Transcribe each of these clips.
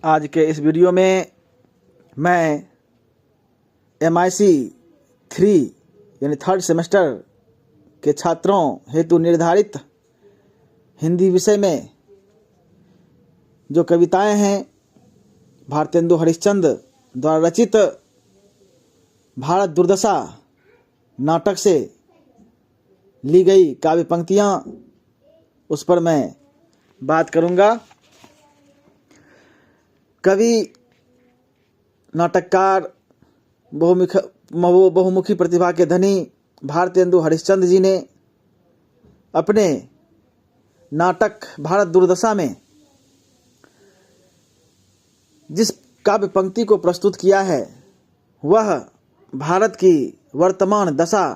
आज के इस वीडियो में मैं MIC 3 यानी थर्ड सेमेस्टर के छात्रों हेतु निर्धारित हिंदी विषय में जो कविताएं हैं भारतेंदु हरिश्चंद्र द्वारा रचित भारत दुर्दशा नाटक से ली गई काव्य पंक्तियां, उस पर मैं बात करूंगा। कवि, नाटककार, बहुमुखी प्रतिभा के धनी भारतेंदु हरिश्चंद्र जी ने अपने नाटक भारत दुर्दशा में जिस काव्य पंक्ति को प्रस्तुत किया है वह भारत की वर्तमान दशा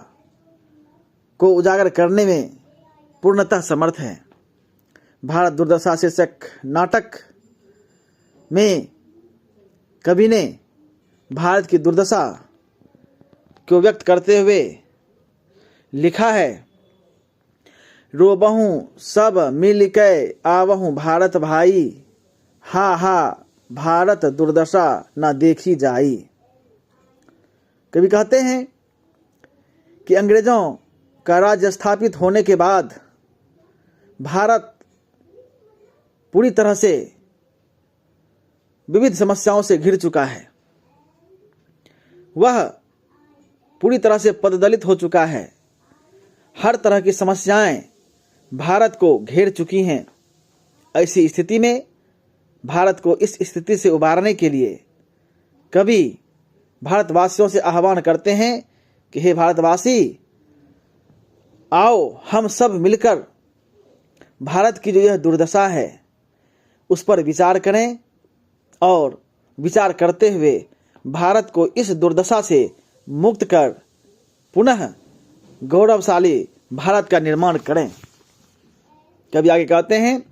को उजागर करने में पूर्णतः समर्थ है। भारत दुर्दशा शीर्षक नाटक में कवि ने भारत की दुर्दशा को व्यक्त करते हुए लिखा है, रोबहूँ सब मिल के आवहूँ भारत भाई, हा हा भारत दुर्दशा न देखी जाई। कवि कहते हैं कि अंग्रेजों का राज्य स्थापित होने के बाद भारत पूरी तरह से विविध समस्याओं से घिर चुका है। वह पूरी तरह से पददलित हो चुका है। हर तरह की समस्याएं भारत को घेर चुकी हैं। ऐसी स्थिति में भारत को इस स्थिति से उबारने के लिए कवि भारतवासियों से आह्वान करते हैं कि हे भारतवासी, आओ हम सब मिलकर भारत की जो यह दुर्दशा है उस पर विचार करें और विचार करते हुए भारत को इस दुर्दशा से मुक्त कर पुनः गौरवशाली भारत का निर्माण करें। कवि आगे कहते हैं,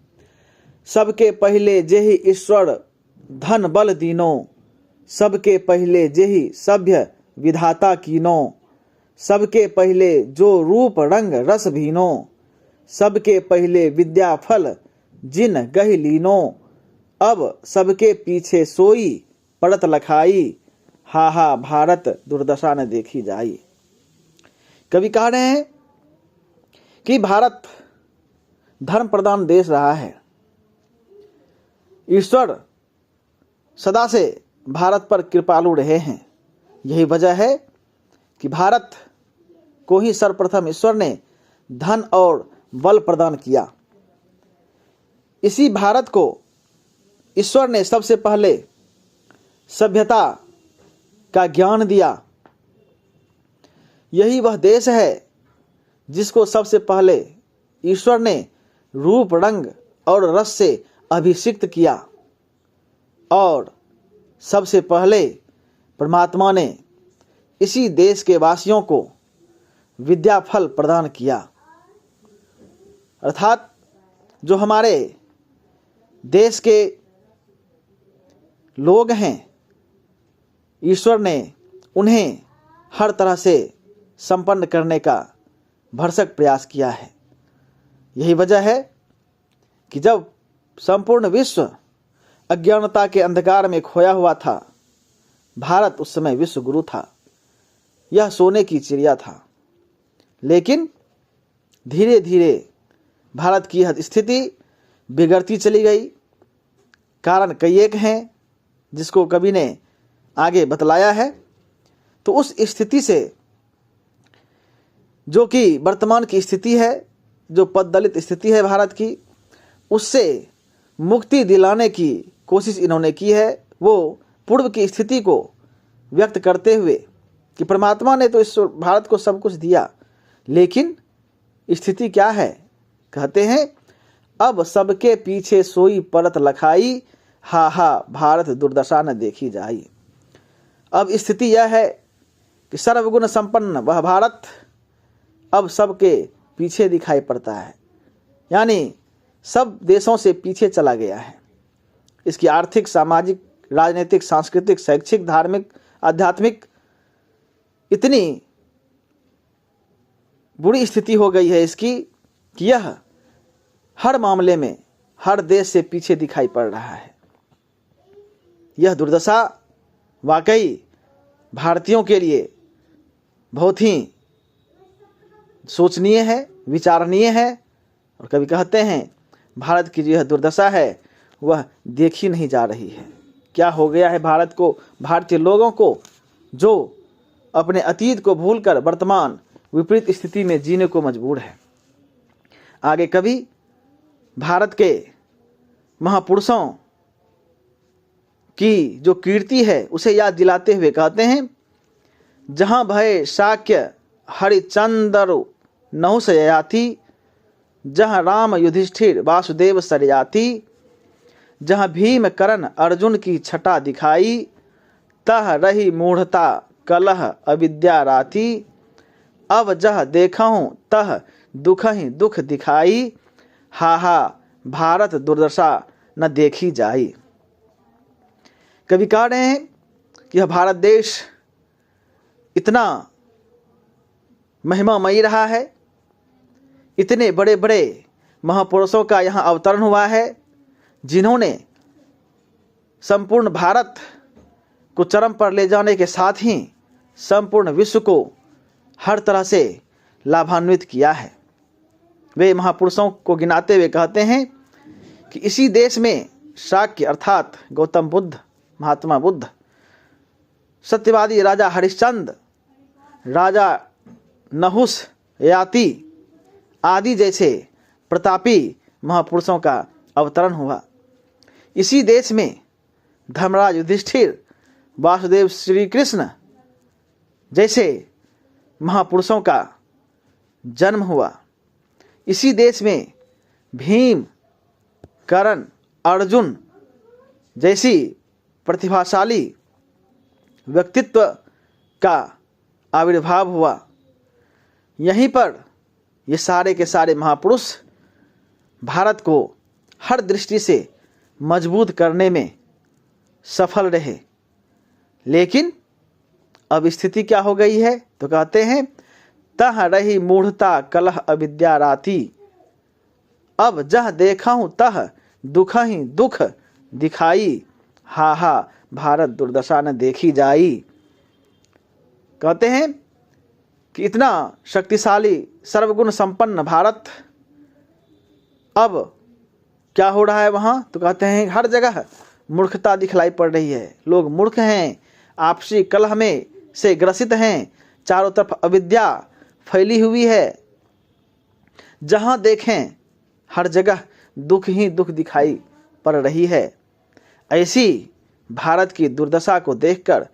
सबके पहले जेहि ईश्वर धन बल दीनो, सबके पहले जेहि सभ्य विधाता कीनो, सबके पहले जो रूप रंग रस भीनो, सबके पहले विद्या फल जिन गहि लीनो, अब सबके पीछे सोई पड़त लखाई, हा हा भारत दुर्दशा न देखी जाई। कवि कह रहे हैं कि भारत धर्म प्रधान देश रहा है। ईश्वर सदा से भारत पर कृपालु रहे हैं। यही वजह है कि भारत को ही सर्वप्रथम ईश्वर ने धन और बल प्रदान किया। इसी भारत को ईश्वर ने सबसे पहले सभ्यता का ज्ञान दिया। यही वह देश है जिसको सबसे पहले ईश्वर ने रूप रंग और रस से अभिषिक्त किया और सबसे पहले परमात्मा ने इसी देश के वासियों को विद्या फल प्रदान किया। अर्थात जो हमारे देश के लोग हैं, ईश्वर ने उन्हें हर तरह से संपन्न करने का भरसक प्रयास किया है। यही वजह है कि जब संपूर्ण विश्व अज्ञानता के अंधकार में खोया हुआ था, भारत उस समय विश्व गुरु था। यह सोने की चिड़िया था। लेकिन धीरे धीरे भारत की यह स्थिति बिगड़ती चली गई। कारण कई एक हैं जिसको कवि ने आगे बतलाया है। तो उस स्थिति से, जो कि वर्तमान की स्थिति है, जो पददलित स्थिति है भारत की, उससे मुक्ति दिलाने की कोशिश इन्होंने की है। वो पूर्व की स्थिति को व्यक्त करते हुए कि परमात्मा ने तो इस भारत को सब कुछ दिया, लेकिन स्थिति क्या है? कहते हैं, अब सबके पीछे सोई परत लखाई, हा हा भारत दुर्दशा न देखी जाई। अब स्थिति यह है कि सर्वगुण संपन्न वह भारत अब सबके पीछे दिखाई पड़ता है, यानी सब देशों से पीछे चला गया है। इसकी आर्थिक, सामाजिक, राजनीतिक, सांस्कृतिक, शैक्षिक, धार्मिक, आध्यात्मिक इतनी बुरी स्थिति हो गई है इसकी कि यह हर मामले में हर देश से पीछे दिखाई पड़ रहा है। यह दुर्दशा वाकई भारतीयों के लिए बहुत ही सोचनीय है, विचारणीय है। और कभी कहते हैं भारत की जो यह दुर्दशा है वह देखी नहीं जा रही है। क्या हो गया है भारत को, भारतीय लोगों को, जो अपने अतीत को भूलकर वर्तमान विपरीत स्थिति में जीने को मजबूर है। आगे कभी भारत के महापुरुषों की जो कीर्ति है उसे याद दिलाते हुए कहते हैं, जहाँ भय शाक्य हरिचंद्र नहुष ययाति, जहाँ राम युधिष्ठिर वासुदेव सरयाति, जहाँ भीम कर्ण अर्जुन की छटा दिखाई, तह रही मूढ़ता कलह अविद्या राति, अब जह देखहूँ तह दुख ही दुख दिखाई, हा हा भारत दुर्दशा न देखी जाई। कवि कह रहे हैं कि यह भारत देश इतना महिमामयी रहा है, इतने बड़े बड़े महापुरुषों का यहाँ अवतरण हुआ है, जिन्होंने संपूर्ण भारत को चरम पर ले जाने के साथ ही संपूर्ण विश्व को हर तरह से लाभान्वित किया है। वे महापुरुषों को गिनाते हुए कहते हैं कि इसी देश में शाक्य अर्थात गौतम बुद्ध, महात्मा बुद्ध, सत्यवादी राजा हरिश्चंद्र, राजा नहुष ययाति आदि जैसे प्रतापी महापुरुषों का अवतरण हुआ। इसी देश में धर्मराज युधिष्ठिर, वासुदेव श्री कृष्ण जैसे महापुरुषों का जन्म हुआ। इसी देश में भीम, कर्ण, अर्जुन जैसी प्रतिभाशाली व्यक्तित्व का आविर्भाव हुआ। यहीं पर ये सारे के सारे महापुरुष भारत को हर दृष्टि से मजबूत करने में सफल रहे। लेकिन अब स्थिति क्या हो गई है, तो कहते हैं तह रही मूढ़ता कलह अविद्या राति, अब जह देखहूँ तह दुख ही दुख दिखाई, हा हा भारत दुर्दशा न देखी जाई। कहते हैं कि इतना शक्तिशाली सर्वगुण संपन्न भारत अब क्या हो रहा है वहाँ, तो कहते हैं हर जगह मूर्खता दिखलाई पड़ रही है। लोग मूर्ख हैं, आपसी कलह में से ग्रसित हैं, चारों तरफ अविद्या फैली हुई है। जहाँ देखें हर जगह दुख ही दुख दिखाई पड़ रही है। ऐसी भारत की दुर्दशा को देखकर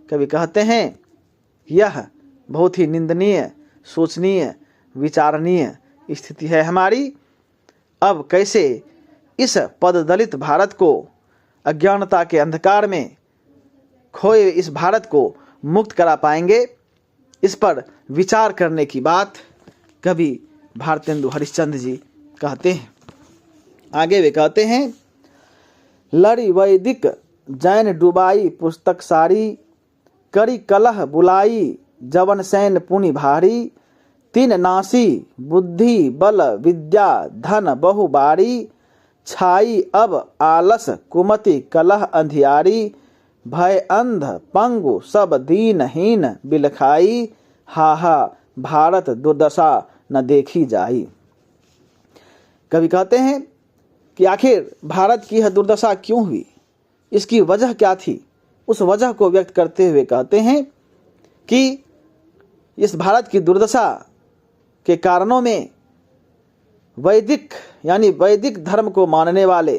कवि कहते हैं यह बहुत ही निंदनीय, सोचनीय, विचारणीय स्थिति है हमारी। अब कैसे इस पददलित भारत को, अज्ञानता के अंधकार में खोए इस भारत को मुक्त करा पाएंगे, इस पर विचार करने की बात कवि भारतेंदु हरिश्चंद्र जी कहते हैं। आगे वे कहते हैं, लड़ी वैदिक जैन डुबाई पुस्तक सारी, करी कलह बुलाई जवन सैन पुनि भारी, तीन नासी बुद्धि बल विद्या धन बहुबारी, छाई अब आलस कुमति कलह अंधियारी, भय अंध पंगु सब दीनहीन बिलखाई, हा हा भारत दुर्दशा न देखी जाई। कवि कहते हैं कि आखिर भारत की यह दुर्दशा क्यों हुई, इसकी वजह क्या थी। उस वजह को व्यक्त करते हुए कहते हैं कि इस भारत की दुर्दशा के कारणों में वैदिक यानी वैदिक धर्म को मानने वाले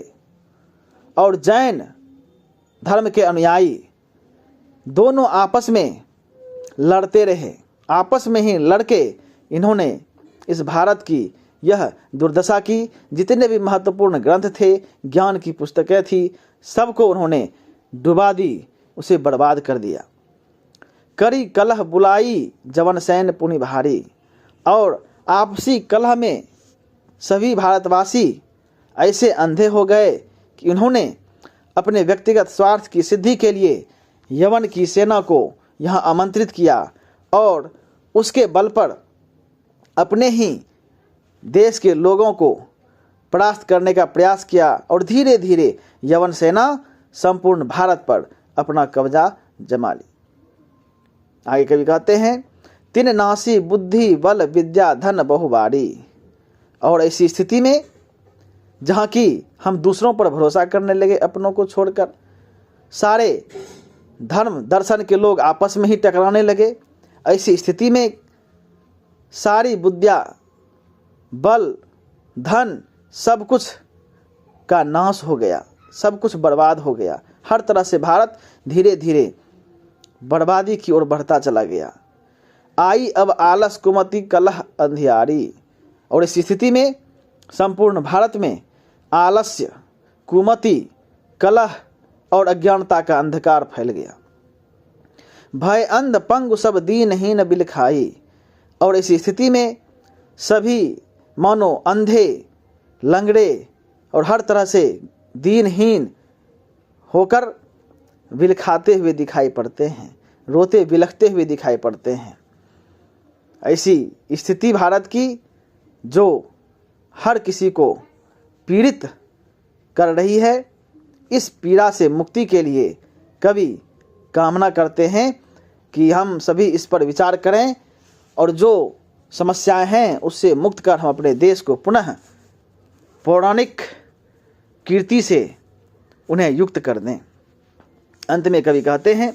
और जैन धर्म के अनुयायी दोनों आपस में लड़ते रहे। आपस में ही लड़के इन्होंने इस भारत की यह दुर्दशा की। जितने भी महत्वपूर्ण ग्रंथ थे, ज्ञान की पुस्तकें थी, सबको उन्होंने डुबा दी, उसे बर्बाद कर दिया। करी कलह बुलाई जवन सैन पुनि भारी, और आपसी कलह में सभी भारतवासी ऐसे अंधे हो गए कि उन्होंने अपने व्यक्तिगत स्वार्थ की सिद्धि के लिए यवन की सेना को यहाँ आमंत्रित किया और उसके बल पर अपने ही देश के लोगों को परास्त करने का प्रयास किया। और धीरे धीरे यवन सेना संपूर्ण भारत पर अपना कब्जा जमा ली। आगे कवि कहते हैं, तिन नासी बुद्धि बल विद्या धन बहुबारी। और ऐसी स्थिति में जहाँ की हम दूसरों पर भरोसा करने लगे, अपनों को छोड़कर सारे धर्म दर्शन के लोग आपस में ही टकराने लगे, ऐसी स्थिति में सारी बुद्धिया बल धन सब कुछ का नाश हो गया, सब कुछ बर्बाद हो गया। हर तरह से भारत धीरे धीरे बर्बादी की ओर बढ़ता चला गया। आई अब आलस कुमति कलह अंधियारी। और इस स्थिति में संपूर्ण भारत में आलस्य कुमति कलह और अज्ञानता का अंधकार फैल गया। भय अंध पंगु सब दीनहीन बिलखाई। और इस स्थिति में सभी मानो अंधे लंगड़े और हर तरह से दीनहीन होकर बिलखाते हुए दिखाई पड़ते हैं, रोते बिलखते हुए दिखाई पड़ते हैं। ऐसी स्थिति भारत की जो हर किसी को पीड़ित कर रही है, इस पीड़ा से मुक्ति के लिए कवि कामना करते हैं कि हम सभी इस पर विचार करें और जो समस्याएं हैं उससे मुक्त कर हम अपने देश को पुनः पौराणिक कीर्ति से उन्हें युक्त कर दें। अंत में कवि कहते हैं,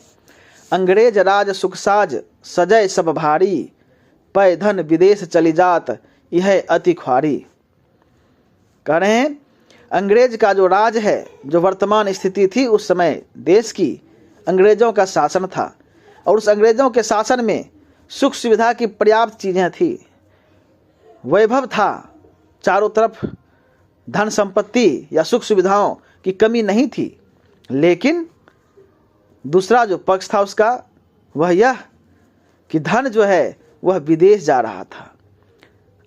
अंग्रेज राज सुखसाज सजय सब भारी, पै धन विदेश चली जात यह अति ख्वारी। कह रहे हैं अंग्रेज का जो राज है, जो वर्तमान स्थिति थी उस समय देश की, अंग्रेजों का शासन था और उस अंग्रेजों के शासन में सुख सुविधा की पर्याप्त चीज़ें थी, वैभव था, चारों तरफ धन संपत्ति या सुख सुविधाओं की कमी नहीं थी। लेकिन दूसरा जो पक्ष था उसका वह यह कि धन जो है वह विदेश जा रहा था।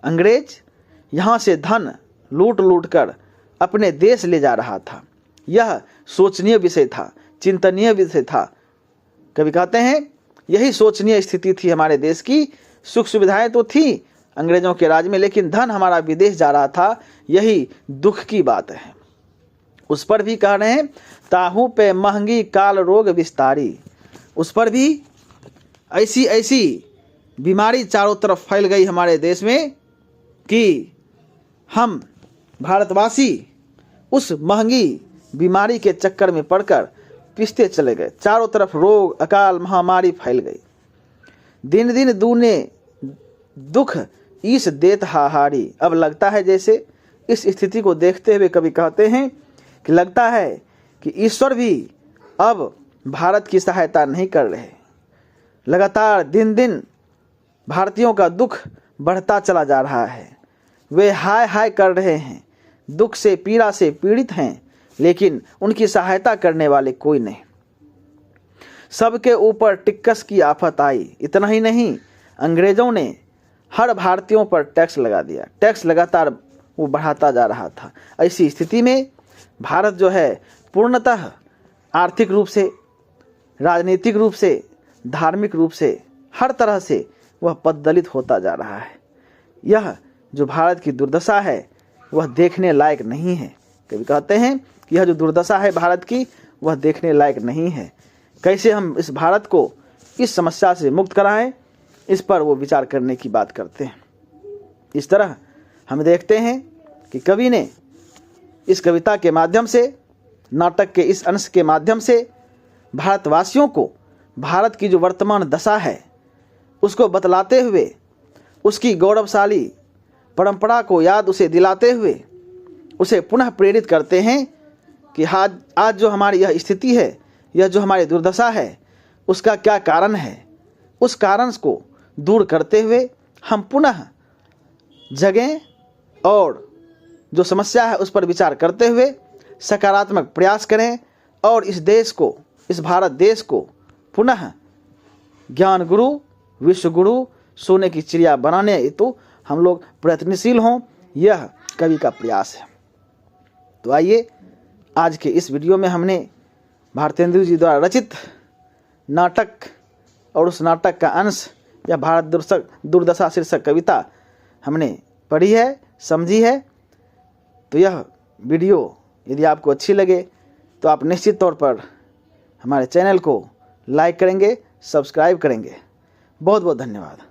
अंग्रेज यहाँ से धन लूट लूट कर अपने देश ले जा रहा था। यह सोचनीय विषय था, चिंतनीय विषय था। कवि कहते हैं यही सोचनीय स्थिति थी हमारे देश की। सुख सुविधाएं तो थी अंग्रेजों के राज में, लेकिन धन हमारा विदेश जा रहा था, यही दुख की बात है। उस पर भी कह रहे हैं, ताहू पे महंगी काल रोग विस्तारी। उस पर भी ऐसी ऐसी बीमारी चारों तरफ फैल गई हमारे देश में कि हम भारतवासी उस महंगी बीमारी के चक्कर में पड़कर पिसते चले गए। चारों तरफ रोग अकाल महामारी फैल गई। दिन दिन दूने दुख ईस देत हाहारी। अब लगता है जैसे इस स्थिति को देखते हुए कवि कहते हैं कि लगता है कि ईश्वर भी अब भारत की सहायता नहीं कर रहे। लगातार दिन दिन भारतीयों का दुख बढ़ता चला जा रहा है। वे हाय हाय कर रहे हैं, दुख से पीड़ा से पीड़ित हैं, लेकिन उनकी सहायता करने वाले कोई नहीं। सबके ऊपर टिक्कस की आफत आई। इतना ही नहीं, अंग्रेजों ने हर भारतीयों पर टैक्स लगा दिया। टैक्स लगातार वो बढ़ाता जा रहा था। ऐसी स्थिति में भारत जो है पूर्णतः आर्थिक रूप से, राजनीतिक रूप से, धार्मिक रूप से, हर तरह से वह पददलित होता जा रहा है। यह जो भारत की दुर्दशा है वह देखने लायक नहीं है। कभी कहते हैं कि यह जो दुर्दशा है भारत की वह देखने लायक नहीं है। कैसे हम इस भारत को इस समस्या से मुक्त कराएं, इस पर वो विचार करने की बात करते हैं। इस तरह हम देखते हैं कि कवि ने इस कविता के माध्यम से, नाटक के इस अंश के माध्यम से भारतवासियों को भारत की जो वर्तमान दशा है उसको बतलाते हुए, उसकी गौरवशाली परंपरा को याद उसे दिलाते हुए उसे पुनः प्रेरित करते हैं कि आज जो हमारी यह स्थिति है, यह जो हमारी दुर्दशा है, उसका क्या कारण है। उस कारण को दूर करते हुए हम पुनः जगें और जो समस्या है उस पर विचार करते हुए सकारात्मक प्रयास करें और इस देश को, इस भारत देश को पुनः ज्ञान गुरु, विश्व गुरु, सोने की चिड़िया बनाने हेतु हम लोग प्रयत्नशील हों, यह कवि का प्रयास है। तो आइए आज के इस वीडियो में हमने भारतेंदु जी द्वारा रचित नाटक और उस नाटक का अंश या भारत दुर्दशा शीर्षक कविता हमने पढ़ी है, समझी है। तो यह वीडियो यदि आपको अच्छी लगे तो आप निश्चित तौर पर हमारे चैनल को लाइक करेंगे, सब्सक्राइब करेंगे। बहुत बहुत धन्यवाद।